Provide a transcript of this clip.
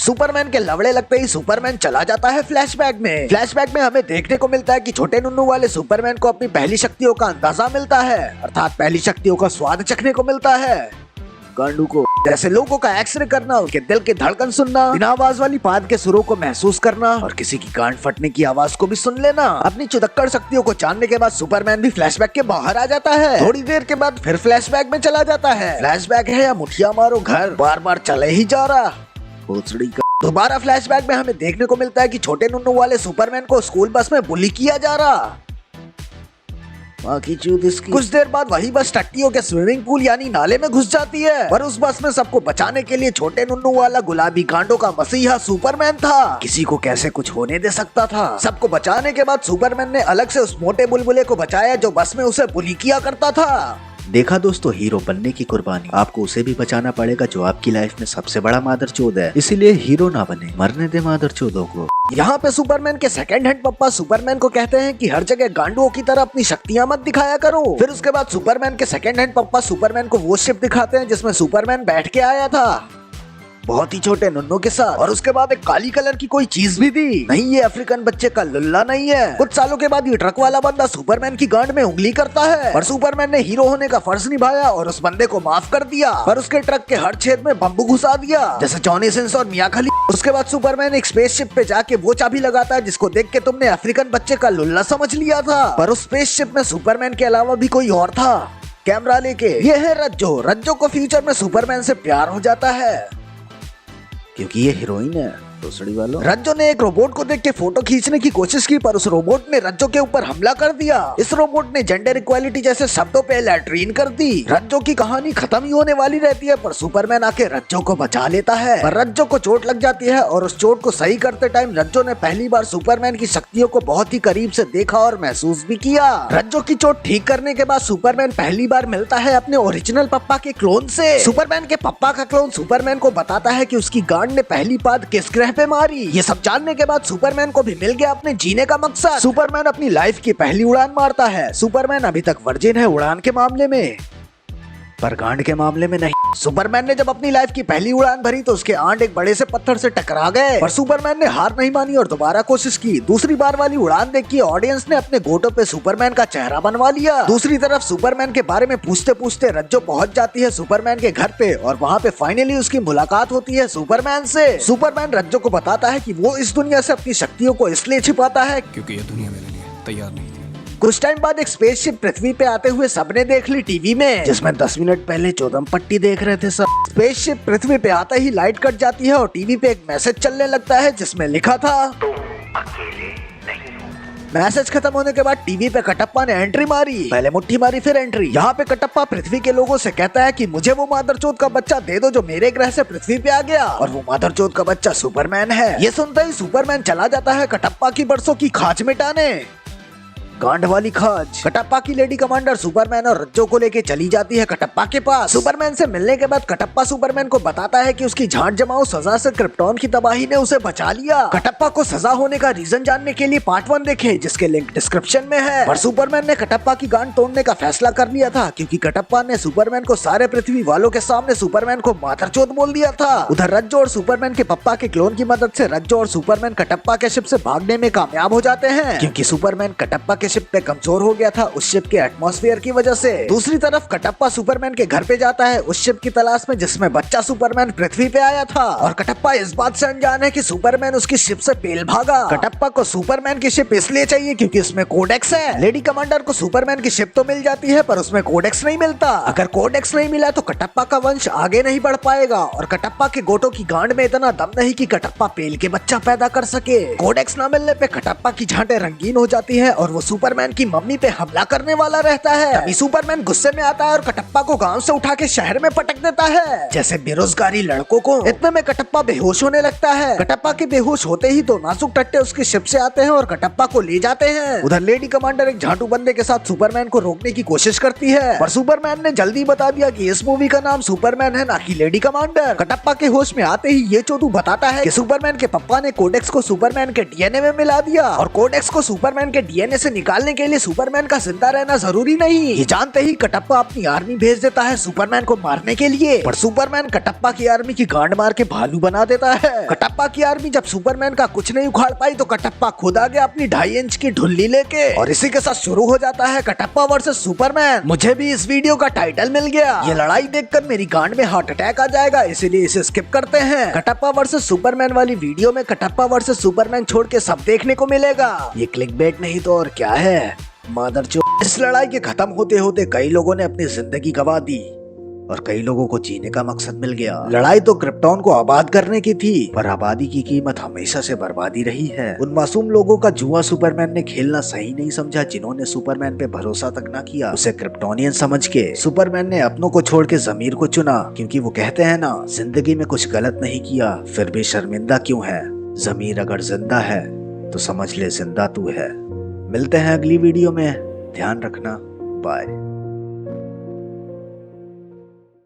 Superman के लवड़े लगते ही Superman चला जाता है फ्लैशबैक में। फ्लैशबैक में हमें देखने को मिलता है कि छोटे नुन्नू वाले सुपरमैन को अपनी पहली शक्तियों का अंदाजा मिलता है, अर्थात पहली शक्तियों का स्वाद चखने को मिलता है। गांडू को जैसे लोगों का एक्सरे करना, उनके दिल की धड़कन सुनना, बिना आवाज वाली पाद के सुरों को महसूस करना और किसी की गांड फटने की आवाज को भी सुन लेना। अपनी चुदक्कड़ शक्तियों को जानने के बाद सुपरमैन भी फ्लैशबैक के बाहर आ जाता है। थोड़ी देर के बाद फिर फ्लैशबैक में चला जाता है। फ्लैशबैक है या मुठिया मारो घर, बार बार चले ही जा रहा। भोसड़ी का दोबारा फ्लैशबैक में हमें देखने को मिलता है कि छोटे नुन्नू वाले सुपरमैन को स्कूल बस में बुली किया जा रहा। कुछ देर बाद वही बस टट्टियों के स्विमिंग पूल यानी नाले में घुस जाती है। पर उस बस में सबको बचाने के लिए छोटे नुन्नू वाला गुलाबी कांडों का मसीहा सुपरमैन था। किसी को कैसे कुछ होने दे सकता था। सबको बचाने के बाद सुपरमैन ने अलग से उस मोटे बुलबुले को बचाया जो बस में उसे बुली किया करता था। देखा दोस्तों, हीरो बनने की कुर्बानी, आपको उसे भी बचाना पड़ेगा जो आपकी लाइफ में सबसे बड़ा मादरचोद है। इसीलिए हीरो ना बने, मरने दे मादरचोदों को। यहाँ पे सुपरमैन के सेकंड हैंड पप्पा सुपरमैन को कहते हैं कि हर जगह गांडुओं की तरह अपनी शक्तियां मत दिखाया करो। फिर उसके बाद सुपरमैन के सेकंड हैंड पप्पा सुपरमैन को वो शिप दिखाते हैं जिसमें सुपरमैन बैठ के आया था, बहुत ही छोटे नुन्नू के साथ। और उसके बाद एक काली कलर की कोई चीज भी दी। नहीं, ये अफ्रीकन बच्चे का लुल्ला नहीं है। कुछ सालों के बाद ये ट्रक वाला बंदा सुपरमैन की गांड में उंगली करता है, पर सुपरमैन ने हीरो होने का फर्ज निभाया और उस बंदे को माफ कर दिया, पर उसके ट्रक के हर छेद में बम्बू घुसा दिया जैसे जॉनी सिंस और मिया खलीफा। उसके बाद सुपरमैन एक स्पेसशिप पे जाके वो चाबी लगाता है जिसको देख के तुमने अफ्रीकन बच्चे का लुल्ला समझ लिया था, पर उस स्पेसशिप में सुपरमैन के अलावा भी कोई और था कैमरा लेके। ये है रज्जो। रज्जो को फ्यूचर में सुपरमैन से प्यार हो जाता है क्योंकि ये हीरोइन है भोसड़ी वालों। रज्जो ने एक रोबोट को देख के फोटो खींचने की कोशिश की, पर उस रोबोट ने रज्जो के ऊपर हमला कर दिया। इस रोबोट ने जेंडर इक्वालिटी जैसे शब्दों पे लैट्रीन कर दी। रज्जो की कहानी खत्म ही होने वाली रहती है, पर सुपरमैन आके रज्जो को बचा लेता है। पर रज्जो को चोट लग जाती है और उस चोट को सही करते टाइम रज्जो ने पहली बार सुपरमैन की शक्तियों को बहुत ही करीब से देखा और महसूस भी किया। रज्जो की चोट ठीक करने के बाद सुपरमैन पहली बार मिलता है अपने ओरिजिनल पप्पा के क्लोन से। सुपरमैन के पप्पा का क्लोन सुपरमैन को बताता है कि उसकी गांड ने पहली पाद किस ग्रह पे मारी। ये सब जानने के बाद सुपरमैन को भी मिल गया अपने जीने का मकसद। सुपरमैन अपनी लाइफ की पहली उड़ान मारता है। सुपरमैन अभी तक वर्जिन है उड़ान के मामले में, पर गांड के मामले में नहीं। सुपरमैन ने जब अपनी लाइफ की पहली उड़ान भरी तो उसके आंट एक बड़े से पत्थर से टकरा गए, पर सुपरमैन ने हार नहीं मानी और दोबारा कोशिश की। दूसरी बार वाली उड़ान देख के ऑडियंस ने अपने घोटों पे सुपरमैन का चेहरा बनवा लिया। दूसरी तरफ सुपरमैन के बारे में पूछते पूछते रज्जो पहुंच जाती है सुपरमैन के घर पे और वहाँ पे फाइनली उसकी मुलाकात होती है सुपरमैन से। सुपरमैन रज्जो को बताता है कि वो इस दुनिया से अपनी शक्तियों को इसलिए छिपाता है क्योंकि ये दुनिया मेरे लिए तैयार नहीं थी। कुछ टाइम बाद एक स्पेसशिप पृथ्वी पे आते हुए सबने देख ली टीवी में, जिसमें 10 मिनट पहले चौदम पट्टी देख रहे थे सब। स्पेसशिप पृथ्वी पे आते ही लाइट कट जाती है और टीवी पे एक मैसेज चलने लगता है जिसमें लिखा था तुम अकेले नहीं हो। मैसेज खत्म होने के बाद टीवी पे कटप्पा ने एंट्री मारी, पहले मुट्ठी मारी फिर एंट्री। यहाँ पे कटप्पा पृथ्वी के लोगों से कहता है कि मुझे वो मादरचोद का बच्चा दे दो जो मेरे ग्रह से पृथ्वी पे आ गया, और वो मादरचोद का बच्चा सुपरमैन है। ये सुनते ही सुपरमैन चला जाता है कटप्पा की बरसों की खाज मिटाने। गांड वाली खाज। कटप्पा की लेडी कमांडर सुपरमैन और रज्जो को लेके चली जाती है कटप्पा के पास। सुपरमैन से मिलने के बाद कटप्पा सुपरमैन को बताता है कि उसकी झांट जमाओ सजा से क्रिप्टॉन की तबाही ने उसे बचा लिया। कटप्पा को सजा होने का रीजन जानने के लिए पार्ट 1 देखे जिसके लिंक डिस्क्रिप्शन में है। पर सुपरमैन ने कटप्पा की गांड तोड़ने का फैसला कर लिया था क्योंकि कटप्पा ने सुपरमैन को सारे पृथ्वी वालों के सामने सुपरमैन को मादरचोद बोल दिया था। उधर रज्जो और सुपरमैन के पप्पा के क्लोन की मदद से रज्जो और सुपरमैन कटप्पा के शिप से भागने में कामयाब हो जाते हैं क्योंकि सुपरमैन कटप्पा के शिप पे कमजोर हो गया था उस शिप के एटमॉस्फेयर की वजह से। दूसरी तरफ कटप्पा सुपरमैन के घर पे जाता है उस शिप की तलाश में जिसमें बच्चा सुपरमैन पृथ्वी पे आया था, और कटप्पा इस बात से अनजान है कि सुपरमैन उसकी शिप से पेल भागा। कटप्पा को सुपरमैन की शिप इसलिए चाहिए क्योंकि उसमें कोडेक्स है। लेडी कमांडर को सुपरमैन की शिप तो मिल जाती है पर उसमें कोडेक्स नहीं मिलता। अगर कोडेक्स नहीं मिला तो कटप्पा का वंश आगे नहीं बढ़ पाएगा, और कटप्पा के गोटों की गांड में इतना दम नहीं कि कटप्पा पेल के बच्चा पैदा कर सके। कोडेक्स न मिलने पे कटप्पा की झांटें रंगीन हो जाती है और वो सुपरमैन की मम्मी पे हमला करने वाला रहता है। तभी सुपरमैन गुस्से में आता है और कटप्पा को गांव से उठा के शहर में पटक देता है जैसे बेरोजगारी लड़कों को। इतने में कटप्पा बेहोश होने लगता है। कटप्पा के बेहोश होते ही तो नाजुक टट्टे उसकी शिप से आते हैं और कटप्पा को ले जाते हैं। उधर लेडी कमांडर एक झांटू बंदे के साथ सुपरमैन को रोकने की कोशिश करती है, पर सुपरमैन ने जल्दी बता दिया कि इस मूवी का नाम सुपरमैन है ना कि लेडी कमांडर। कटप्पा के होश में आते ही ये चोदू बताता है कि सुपरमैन के पप्पा ने कोडेक्स को सुपरमैन के डीएनए में मिला दिया और कोडेक्स को सुपरमैन के डीएनए से निकालने के लिए सुपरमैन का जिंदा रहना जरूरी नहीं। ये जानते ही कटप्पा अपनी आर्मी भेज देता है सुपरमैन को मारने के लिए, पर सुपरमैन कटप्पा की आर्मी की गांड मार के भालू बना देता है। कटप्पा की आर्मी जब सुपरमैन का कुछ नहीं उखाड़ पाई तो कटप्पा खुद आ गया अपनी 2.5 इंच की ढुल्ली लेके, और इसी के साथ शुरू हो जाता है कटप्पा वर्सेस सुपरमैन। मुझे भी इस वीडियो का टाइटल मिल गया। ये लड़ाई देखकर मेरी गांड में हार्ट अटैक आ जाएगा, इसीलिए इसे स्किप करते हैं। कटप्पा वर्सेस सुपरमैन वाली वीडियो में कटप्पा वर्सेस सुपरमैन छोड़ के सब देखने को मिलेगा। ये क्लिकबेट नहीं तो और क्या है, मादरचोद। इस लड़ाई के खत्म होते होते कई लोगों ने अपनी जिंदगी गंवा दी और कई लोगों को जीने का मकसद मिल गया। लड़ाई तो क्रिप्टॉन को आबाद करने की थी, पर आबादी की कीमत हमेशा से बर्बादी रही है। उन मासूम लोगों का जुआ सुपरमैन ने खेलना सही नहीं समझा, जिन्होंने सुपरमैन पे भरोसा तक न किया। उसे क्रिप्टोनियन समझ के सुपरमैन ने अपनों को छोड़ के जमीर को चुना, क्योंकि वो कहते हैं ना, जिंदगी में कुछ गलत नहीं किया फिर भी शर्मिंदा क्यों है। जमीर अगर जिंदा है तो समझ ले जिंदा तू है। मिलते हैं अगली वीडियो में, ध्यान रखना, बाय।